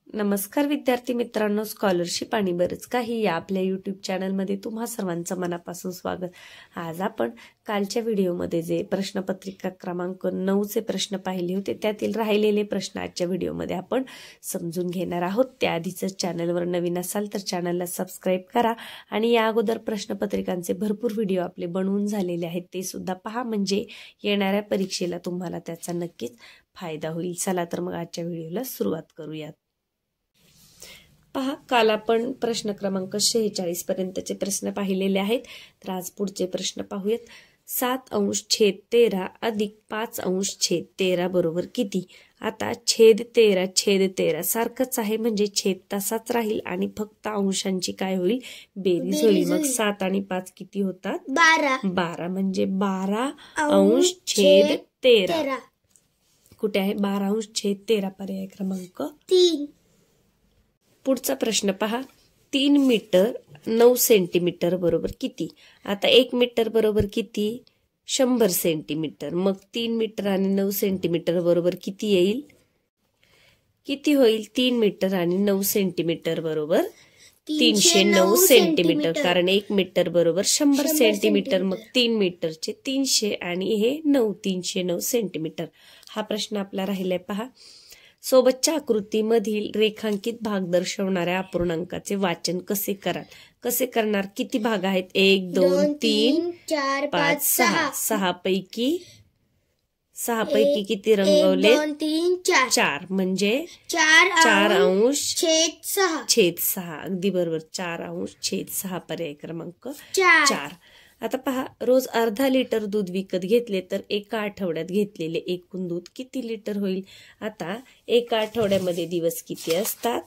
नमस्कार विद्यार्थी मित्रांनो, स्कॉलरशिप आणि बरंच काही या आपल्या यूट्यूब चॅनलमध्ये तुम्हा सर्वांचं मनापासून स्वागत. आज आपण कालच्या व्हिडिओमध्ये जे प्रश्नपत्रिका क्रमांक 9चे प्रश्न पाहिले होते त्यातील राहिलेले प्रश्न आजच्या व्हिडिओमध्ये आपण समजून घेणार आहोत. त्याआधीच चॅनलवर नवीन असाल तर चॅनलला सबस्क्राईब करा आणि या अगोदर प्रश्नपत्रिकांचे भरपूर व्हिडिओ आपले बनवून झालेले आहेत ते सुद्धा पहा, म्हणजे येणाऱ्या परीक्षेला तुम्हाला त्याचा नक्कीच फायदा होईल. चला तर मग आजच्या व्हिडिओला सुरुवात करूयात. पहा, काल आपण प्रश्न क्रमांक 46 पर्यंतचे प्रश्न पाहिलेले आहेत. तर आज पुढचे प्रश्न पाहूयात. 7/13 अधिक 5/13 बरोबर किती? आता छेद 13 सारखंच आहे, म्हणजे छेद तसाच राहील आणि फक्त अंशांची काय होईल? बेरीज होईल. मग 7 आणि 5 किती होतात? 12 म्हणजे 12/13. कुठे आहे 12/13? पर्याय क्रमांक 3. पुढचा प्रश्न पहा. 3 मीटर 9 सेंटीमीटर बरोबर किती? आता 1 मीटर बरोबर किती? 100 सेंटीमीटर. मग 3 मीटर आणि 9 सेंटीमीटर बरोबर किती येईल? किती होईल? 3 मीटर आणि 9 सेंटीमीटर बरोबर 309 सेंटीमीटर. कारण 1 मीटर बरोबर 100 सेंटीमीटर. मग 3 मीटरचे 300 आणि हे 309 सेंटीमीटर. हा प्रश्न आपला राहिलाय. पहा, सोबतच्या आकृतीमधील रेखांकित भाग दर्शवणाऱ्या अपूर्णांकाचे वाचन कसे कराल? कसे करणार? किती भाग आहेत? 1 2 3 4 5 6. 6 पैकी किती रंगवले? 2 3 4 म्हणजे 4/6. अगदी बरोबर, 4/6. पर्याय क्रमांक 4. आता पहा, रोज अर्धा लिटर दूध विकत घेतले तर एका आठवड्यात घेतलेले एकूण दूध किती लिटर होईल? आता एका आठवड्यामध्ये दिवस किती असतात?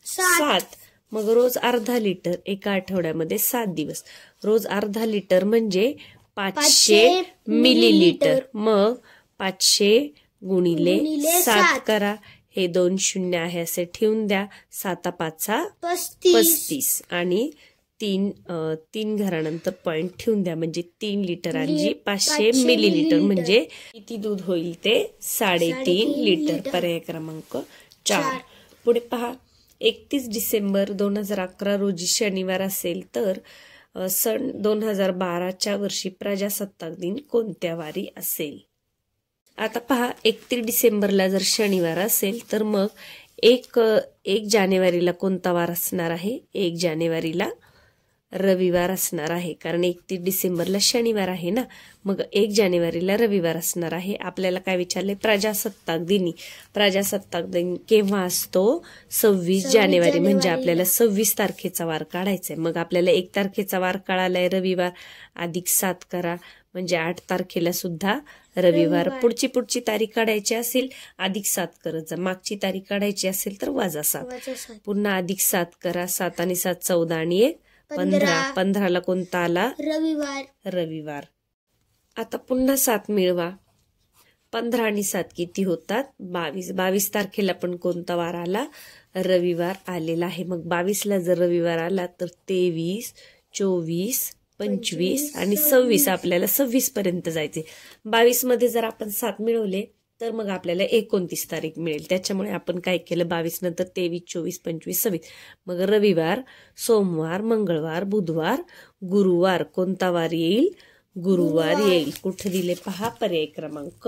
7. मग रोज अर्धा लिटर, एका आठवड्यामध्ये 7 दिवस. रोज अर्धा लिटर म्हणजे 500 मिलीलिटर. मग 500 गुणिले 7 करा. हे 2 शून्य आहे असे ठेवून द्या. 7 5 35 आणि 3 घरानंतर पॉइंट ठेवून द्या. म्हणजे 3 लिटरांची 500 मिलीलिटर म्हणजे किती दूध होईल? ते 3.5 लिटर. पर्याय क्रमांक 4. पुढे पहा, 31 डिसेंबर 2011 रोजी शनिवार असेल तर सन 2012च्या वर्षी प्रजासत्ताक दिन कोणत्या वारी असेल? आता पहा, 31 डिसेंबरला जर शनिवार असेल तर मग 1 जानेवारीला कोणता वार असणार आहे? 1 जानेवारीला रविवार असणार आहे. कारण 31 डिसेंबरला शनिवार आहे ना, मग 1 जानेवारीला रविवार असणार आहे. आपल्याला काय विचारले? प्रजासत्ताक दिनी. प्रजासत्ताक दिन केव्हा असतो? 26 जानेवारी. म्हणजे आपल्याला 26 तारखेचा वार काढायचा आहे. मग आपल्याला 1 तारखेचा वार कळालाय रविवार. अधिक 7 करा म्हणजे 8 तारखेला सुद्धा रविवार. पुढची तारीख काढायची असेल अधिक 7 करत जा. मागची तारीख काढायची असेल तर वजा 7. पुन्हा अधिक 7 करा. 7 आणि 7 14 आणि 1 15. 15ला कोणता आला? रविवार. आता पुन्हा 7 मिळवा. 15 आणि 7 किती होतात? 22. 22 तारखेला पण कोणता वार आला? रविवार आलेला आहे. मग 22ला जर रविवार आला तर 23 24 25 आणि 26. आपल्याला 26 पर्यंत जायचे. 22 मध्ये जर आपण 7 मिळवले तर मग आपल्याला 29 तारीख मिळेल. त्याच्यामुळे आपण काय केलं? 22 नंतर 23 24 25 26. मग रविवार, सोमवार, मंगळवार, बुधवार, गुरुवार. कोणता वार येईल? गुरुवार येईल. कुठे दिले पहा? पर्याय क्रमांक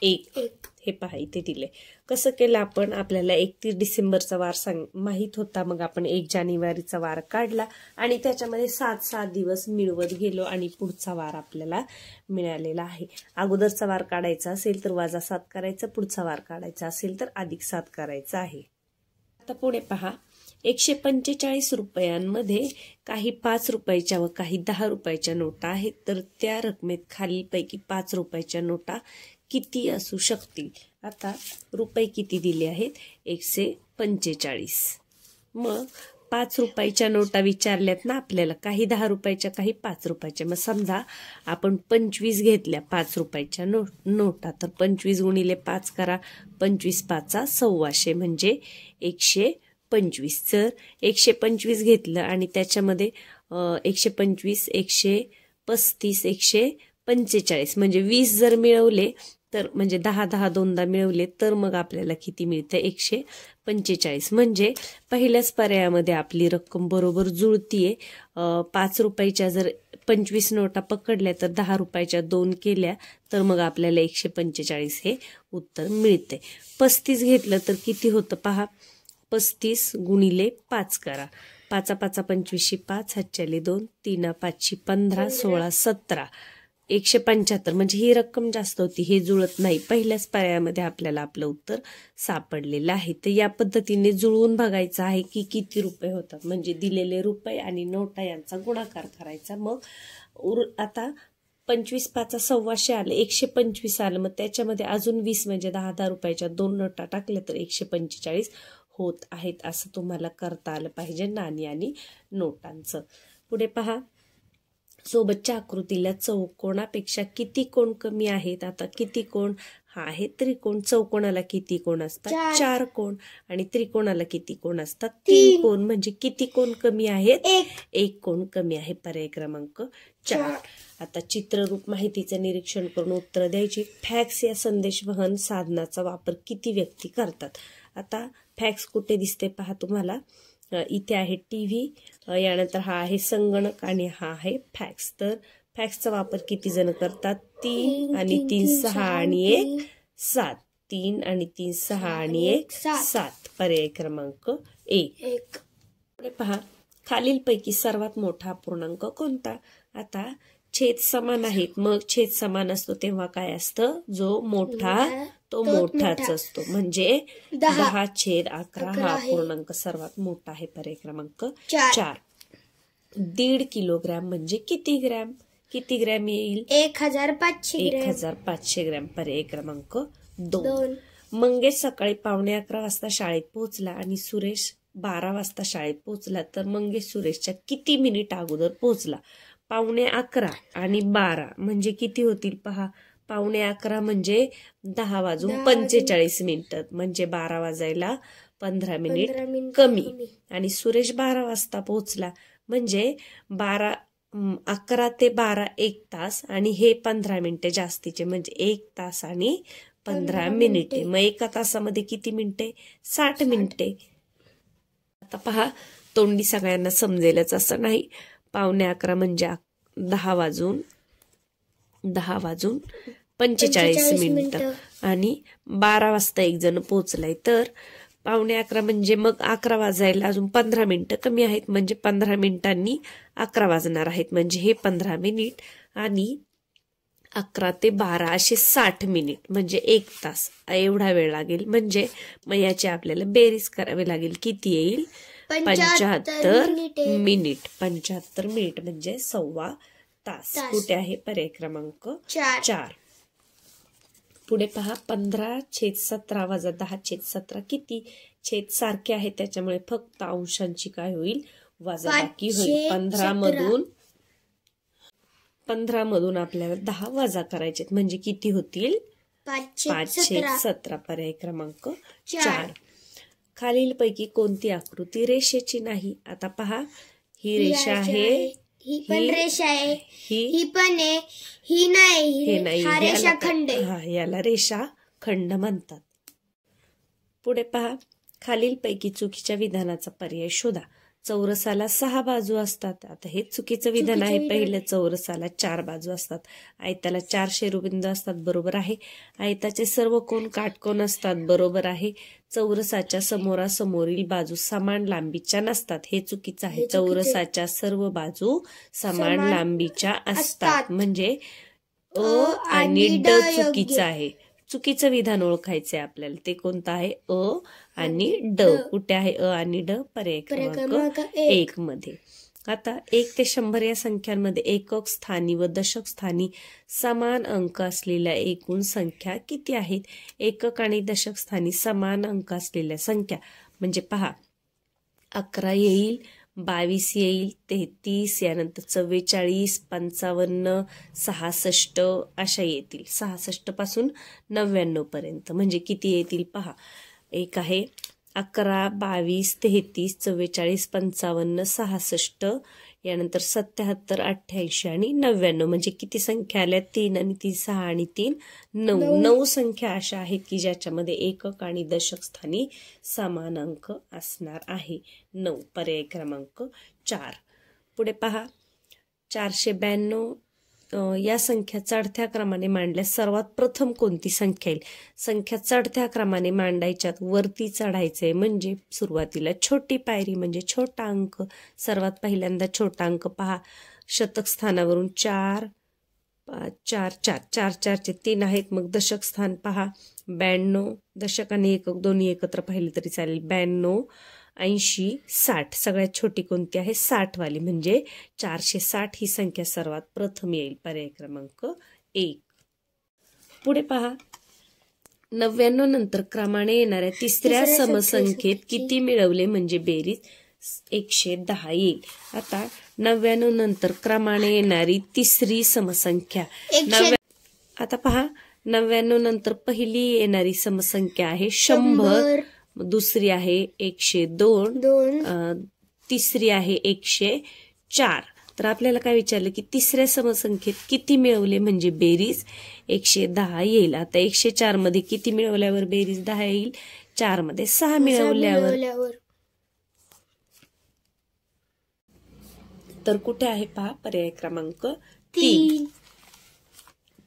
1. हे पहा इथे दिले. कसं केलं आपण? आपल्याला 31 डिसेंबरचा वार माहित होता. मग आपण 1 जानेवारीचा वार काढला आणि त्याच्यामध्ये 7 दिवस मिळवत गेलो आणि पुढचा वार आपल्याला मिळालेला आहे. अगोदरचा वार काढायचा असेल तर वजा 7 करायचं. पुढचा वार काढायचा असेल तर अधिक 7 करायचा आहे. आता पुढे पहा, 145 रुपयांमध्ये काही 5 रुपयाच्या व काही 10 रुपयाच्या नोटा आहेत. तर त्या रकमेत खालीलपैकी 5 रुपयाच्या नोटा किती असू शकतील? आता रुपये किती दिले आहेत? 145. मग 5 रुपयाच्या नोटा विचारल्यात ना आपल्याला. काही 10 रुपयाच्या, काही 5 रुपयाच्या. मग समजा आपण 25 घेतल्या 5 रुपयाच्या नोटा. तर 25 गुणिले 5 करा. 25 5 125 म्हणजे 125. जर 125 घेतलं आणि त्याच्यामध्ये 125 135 145 म्हणजे 20 जर मिळवले तर म्हणजे 10 दोनदा मिळवले तर मग आपल्याला किती मिळतं 145. म्हणजे पहिल्याच पर्यायामध्ये आपली रक्कम बरोबर जुळतीये. 5 रुपयाच्या जर 25 नोटा पकडल्या तर 10 रुपयाच्या 2 केल्या तर मग आपल्याला 145 हे उत्तर मिळते. 35 घेतलं तर किती होतं पहा. 35 गुणिले 5 करा. 5 5 25 5 हातच्याले 2 3 5 15 16 17 175. म्हणजे ही रक्कम जास्त होती, हे जुळत नाही. पहिल्याच पर्यायामध्ये आपल्याला आपलं उत्तर सापडलेलं आहे. तर या पद्धतीने जुळवून बघायचं आहे की किती रुपये होतात. म्हणजे दिलेले रुपये आणि नोटा यांचा गुणाकार करायचा. मग आता 25 5 125 आलं, 125 आलं. मग त्याच्यामध्ये अजून 20 म्हणजे 10 रुपयाच्या 2 नोटा टाकल्या तर 145 होत आहेत. असं तुम्हाला करता आलं पाहिजे नाणी आणि नोटांचं. पुढे पहा, सोबतच्या आकृतीला चौकोनापेक्षा किती कोण कमी आहेत. आता किती कोण हा आहे त्रिकोण. चौकोनाला किती कोण असतात 4 कोण आणि त्रिकोणाला किती कोण असतात 3 कोण. म्हणजे किती कोण कमी आहेत 1 कोण कमी आहे. पर्याय क्रमांक 4. आता चित्ररूप माहितीचं निरीक्षण करून उत्तर द्यायची. फॅक्स या संदेशवहन साधनाचा वापर किती व्यक्ती करतात. आता फॅक्स कुठे दिसते पहा तुम्हाला. इथे आहे टीव्ही, यानंतर हा आहे संगणक आणि हा आहे फॅक्स. तर फॅक्सचा वापर किती जण करतात 3 आणि 3 6 आणि 1 7. 3 आणि 3 6 आणि 1 7. पर्याय क्रमांक 1. पुढे पहा, खालीलपैकी सर्वात मोठा पूर्णांक कोणता. आता छेद समान आहेत. मग छेद समान असतो तेव्हा काय असतं, जो मोठा तो मोठाच असतो. म्हणजे 10/11 हा पूर्णांक सर्वात मोठा आहे. पर्याय क्रमांक 4. 1.5 किलोग्रॅम म्हणजे किती ग्रॅम. किती ग्रॅम येईल 1500 ग्रॅम. पर्याय क्रमांक 2. मंगेश सकाळी 11:15 वाजता शाळेत पोहोचला आणि सुरेश 12 वाजता शाळेत पोहोचला. तर मंगेश सुरेशच्या किती मिनिट अगोदर पोहोचला. 11:15 आणि 12 म्हणजे किती होतील पहा. 11:15 म्हणजे 10:45 म्हणजे 12 वाजायला 15 मिनिट कमी. आणि सुरेश 12 वाजता पोहोचला म्हणजे 11 ते 12 1 तास आणि हे 15 मिनिटे जास्तीचे म्हणजे 1 तास आणि 15 मिनिटे. मग एका तासामध्ये किती मिनिटे 60 मिनिटे. आता पहा, तोंडी सगळ्यांना समजेलच असं नाही. 11:15 म्हणजे 10:45 आणि 12 वाजता एक जण पोहोचलाय. तर 11:15 म्हणजे मग 11 वाजायला अजून 15 मिनिटं कमी आहेत. म्हणजे 15 मिनिटांनी 11 वाजणार आहेत. म्हणजे हे 15 मिनिट आणि 11 ते 12 असे 60 मिनिट म्हणजे 1 तास एवढा वेळ लागेल. म्हणजे मग याची आपल्याला बेरीज करावी लागेल. किती येईल 75 मिनिट. 75 मिनिट म्हणजे 1.25 तास. कुठे आहे पर्याय क्रमांक 4. पुढे पहा, 15/17 वजा 10/17 किती. छेद सारखे आहे त्याच्यामुळे फक्त अंशांची काय होईल वजाबाकी होईल. 15 मधून आपल्याला 10 वजा करायचे म्हणजे किती होतील 5/17. पर्याय क्रमांक 4. खालीलपैकी कोणती आकृती रेषेची नाही. आता पहा, ही रेषा आहे, ही पण रेषा आहे, ही पण आहे, ही नाही, हे नाही. हा रेषाखंड आहे. याला रेषाखंड म्हणतात. पुढे पहा, खालीलपैकी चुकीच्या विधानाचा पर्याय शोधा. चौरसाला 6 बाजू असतात. आता हे चुकीचं विधान आहे. पहिलं चौरसाला 4 बाजू असतात. आयताला 4 शिरोबिंदू असतात. बरोबर आहे. आयताचे सर्व कोण काटकोन असतात. बरोबर आहे. चौरसाच्या समोरासमोरील बाजू समान लांबीच्या नसतात. हे चुकीचं आहे. चौरसाच्या सर्व बाजू समान लांबीच्या असतात. म्हणजे अ आणि ड चुकीचं आहे. चुकीचं विधान ओळखायचंय आपल्याला. ते कोणतं आहे अ आणि ड. कुठे आहे अ आणि ड. पर्याय क्रमांक 1 मध्ये. आता 1 ते 100 या संख्यांमध्ये एकक स्थानी व दशक स्थानी समान अंक असलेल्या एकूण संख्या किती आहेत. एकक आणि दशक स्थानी समान अंक असलेल्या संख्या म्हणजे पहा, 11 येईल, 22 येईल, 33, यानंतर 44, 55, 66 अशा येतील. 66 पासून 99 पर्यंत म्हणजे किती येतील पहा. एक आहे 11, 22, 33, 44, 55, 66, यानंतर 77, 88 आणि 99 म्हणजे किती संख्या आल्या? 3 आणि 3 6 आणि 3 9. 9 संख्या अशा आहेत की ज्याच्यामध्ये एकक आणि दशक स्थानी समान अंक असणार आहे. 9 पर्याय क्रमांक 4. पुढे पहा 492 या संख्या चढत्या क्रमाने मांडल्यास सर्वात प्रथम कोणती संख्या येईल? संख्या चढत्या क्रमाने मांडायच्यात, वरती चढायचंय म्हणजे सुरुवातीला छोटी पायरी म्हणजे छोटा अंक. सर्वात पहिल्यांदा छोटा अंक पहा, शतक स्थानावरून 4 5 4 4 4 4 चे 3 आहेत. मग दशक स्थान पहा 92, दशक आणि एकक दोन्ही एकत्र पाहिले तरी चालेल. 92, 80, 60 सगळ्यात छोटी कोणती आहे? 60 वाली म्हणजे 460 ही संख्या सर्वात प्रथम येईल. पर्याय क्रमांक 1. पुढे पहा 99 नंतर क्रमाने येणाऱ्या तिसऱ्या समसंख्येत किती मिळवले म्हणजे बेरीज 110 येईल. आता 99 नंतर क्रमाने येणारी तिसरी समसंख्या आता पहा 99 नंतर पहिली येणारी समसंख्या आहे 100, दुसरी आहे 102, तिसरी आहे 104. तर आपल्याला काय विचारलं की तिसऱ्या समसंख्येत किती मिळवले म्हणजे बेरीज 110 येईल. आता 104 मध्ये किती मिळवल्यावर बेरीज 10 येईल? 4 मध्ये 6 मिळवल्यावर. तर कुठे आहे पहा? पर्याय क्रमांक 3.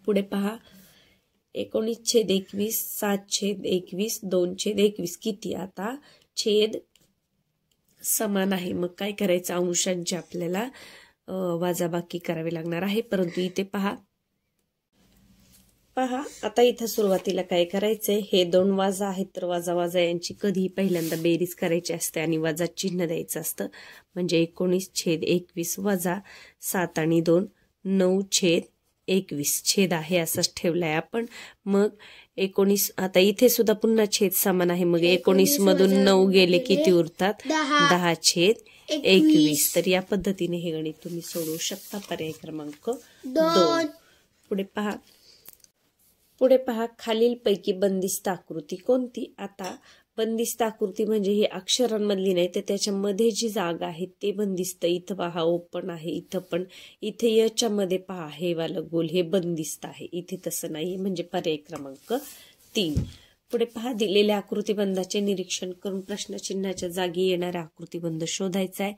पुढे पहा 19/21, 7/21, 2/21 किती? आता छेद समान आहे, मग काय करायचं? अंशांची आपल्याला वजाबाकी करावी लागणार आहे. परंतु इथे पहा आता इथं सुरुवातीला काय करायचंय? हे 2 वजा आहेत तर वजा यांची कधीही पहिल्यांदा बेरीज करायची असते आणि वजा चिन्ह द्यायचं असतं. म्हणजे 19/21 वजा 7 आणि 2 9/21 छेद आहे असंच ठेवलाय आपण. मग 19 आता इथे सुद्धा पुन्हा छेद समान आहे. मग 19 मधून 9 गेले किती उरतात? 10/21. तर या पद्धतीने हे गणित तुम्ही सोडवू शकता. पर्याय क्रमांक 2. पुढे पहा खालीलपैकी बंदिस्त आकृती कोणती? आता बंदिस्त आकृती म्हणजे ही अक्षरांमधली नाही तर त्याच्यामध्ये जी जागा आहे ते बंदिस्त. इथं पहा ओपन आहे, इथं पण. इथे याच्या मध्ये पहा हे वाला गोल हे बंदिस्त आहे, इथे तसं नाही म्हणजे पर्याय क्रमांक 3. पुढे पहा दिलेल्या आकृतिबंधाचे निरीक्षण करून प्रश्नचिन्हाच्या जागी येणारा आकृतिबंध शोधायचा आहे.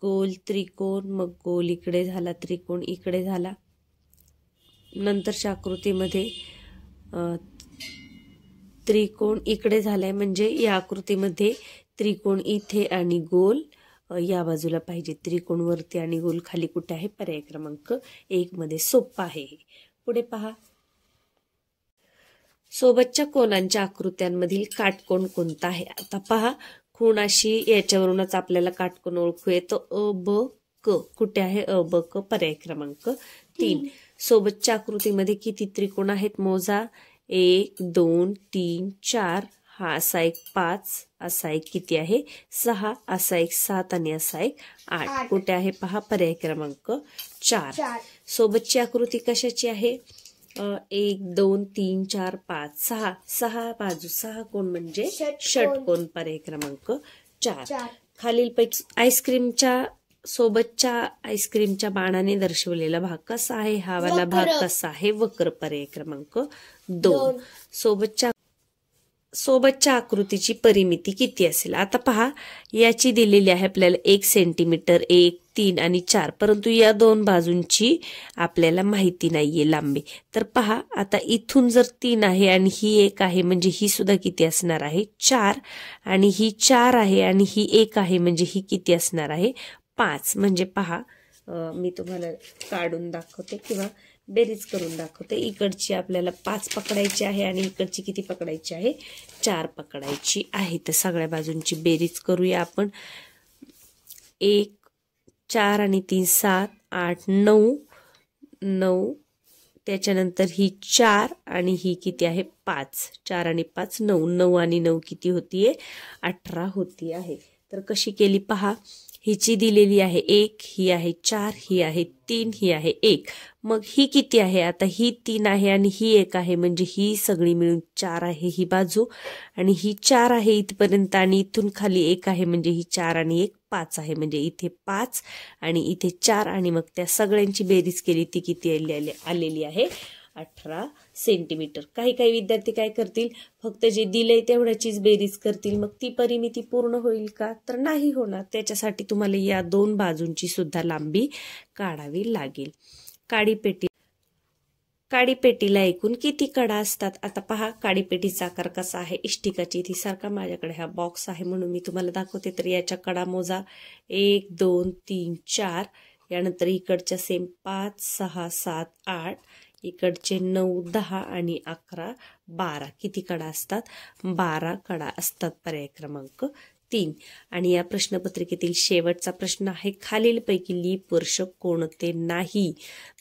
गोल त्रिकोण, मग गोल इकडे झाला, त्रिकोण इकडे झाला. नंतरच्या आकृतीमध्ये त्रिकोण इकडे झालाय म्हणजे या आकृतीमध्ये त्रिकोण इथे आणि गोल या बाजूला पाहिजे. त्रिकोण वरती आणि गोल खाली कुठे आहे? पर्याय क्रमांक 1 मध्ये. सोपं आहे हे. पुढे पहा सोबतच्या कोणांच्या आकृत्यांमधील काटकोन कोणता आहे? आता पहा खूण अशी याच्यावरूनच आपल्याला काटकोन ओळखू येतो. अ ब क कुठे आहे? अ ब क. पर्याय क्रमांक 3. सोबतच्या आकृतीमध्ये किती त्रिकोण आहेत? मोजा. 1 2 3 4. हा असा एक 5, असा एक किती आहे? 6, असा एक 7 आणि असा एक 8. कुठे आहे पहा? पर्याय क्रमांक 4. सोबतची आकृती कशाची आहे? 1 2 3 4 5 6. 6 बाजू 6 कोण म्हणजे षटकोन. पर्याय क्रमांक 4. खालीलपैकी आईस्क्रीमच्या सोबतच्या आईस्क्रीमच्या बाणाने दर्शवलेला भाग कसा आहे? हा वाला भाग कसा आहे? वक्र. पर्याय क्रमांक 2. सोबतच्या आकृतीची परिमिती किती असेल? आता पहा याची दिलेली आहे आपल्याला 1 सेंटीमीटर, 1 3 आणि 4. परंतु या 2 बाजूंची आपल्याला माहिती नाहीये लांबी. तर पहा आता इथून जर 3 आहे आणि ही 1 आहे म्हणजे ही सुद्धा किती असणार आहे? 4. आणि ही 4 आहे आणि ही 1 आहे म्हणजे ही किती असणार आहे? 5. म्हणजे पहा मी तुम्हाला काढून दाखवते किंवा बेरीज करून दाखवते. इकडची आपल्याला 5 पकडायची आहे आणि इकडची किती पकडायची आहे? 4 पकडायची आहे. तर सगळ्या बाजूंची बेरीज करूया आपण. 1 4 आणि 3 7 8 9 9. त्याच्यानंतर ही 4 आणि ही किती आहे? 5. 4 आणि 5 9. 9 आणि 9 किती होतीये? 18 होती आहे. तर कशी केली पहा. हिची दिलेली आहे 1, ही आहे 4, ही आहे 3, ही आहे 1. मग ही किती आहे? आता ही 3 आहे आणि ही 1 आहे, म्हणजे ही सगळी मिळून 4 आहे ही बाजू, आणि ही 4 आहे इथपर्यंत, आणि इथून खाली 1 आहे, म्हणजे ही 4 आणि 1 5 आहे, म्हणजे इथे 5 आणि इथे 4, आणि मग त्या सगळ्यांची बेरीज केली ती किती आलेली आहे? 18 सेंटीमीटर. काही काही विद्यार्थी काय करतील, फक्त जे दिलंय तेवढ्याचीच बेरीज करतील. मग ती परिमिती पूर्ण होईल का? तर नाही होणार. त्याच्यासाठी तुम्हाला या 2 बाजूंची सुद्धा लांबी काढावी लागेल. काडीपेटीला एकूण किती कडा असतात? आता पहा, काडीपेटीचा आकार कसा आहे? इष्टिकाची. ती सारखा माझ्याकडे हा बॉक्स आहे म्हणून मी तुम्हाला दाखवते. तर याच्या कडा मोजा. 1 2 3 4. यानंतर इकडच्या सेम 5 6 7 8. इकडचे 9 10 आणि 11 12. किती कडा असतात? 12 कडा असतात. पर्याय क्रमांक 3. आणि या प्रश्नपत्रिकेतील शेवटचा प्रश्न आहे, खालीलपैकी लीप वर्ष कोणते नाही?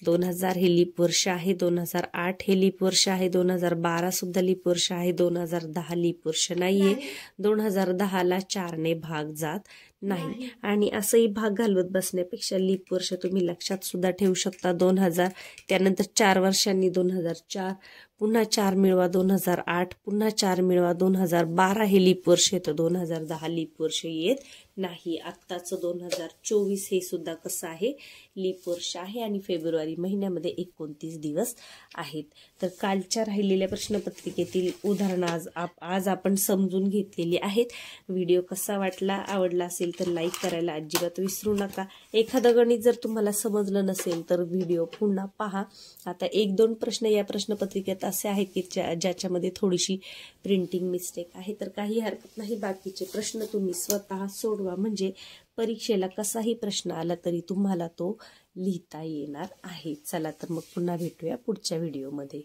2000 हे लीप वर्ष आहे, 2008 हे लीप वर्ष आहे, 2012 सुद्धा लीप वर्ष आहे, 2010 लीप वर्ष नाहीये, 2010ला 4ने भाग जात नाही. आणि असंही भाग घालवत बसण्यापेक्षा लीप वर्ष तुम्ही लक्षात सुद्धा ठेवू शकता. 2000, त्यानंतर 4 वर्षांनी 2004, पुन्हा 4 मिळवा 2008, पुन्हा 4 मिळवा 2012 हे लीप वर्ष येतं. 2010 लीप वर्ष येत नाही. आत्ताचं 2024 हे सुद्धा कसं आहे? लीप वर्ष आहे, आणि फेब्रुवारी महिन्यामध्ये 29 दिवस आहेत. तर कालच्या राहिलेल्या प्रश्नपत्रिकेतील उदाहरणं आज आपण समजून घेतलेली आहेत. व्हिडिओ कसा वाटला? आवडला असेल तर लाईक करायला अजिबात विसरू नका. एखादं गणित जर तुम्हाला समजलं नसेल तर व्हिडिओ पुन्हा पहा. आता 1-2 प्रश्न या प्रश्नपत्रिकेत असे आहेत की ज्याच्यामध्ये थोडीशी प्रिंटिंग मिस्टेक आहे, तर काही हरकत नाही. बाकीचे प्रश्न तुम्ही स्वतः सोडवा, म्हणजे परीक्षेला कसाही प्रश्न आला तरी तुम्हाला तो लिहिता येणार आहे. चला तर मग पुन्हा भेटूया पुढच्या व्हिडिओमध्ये.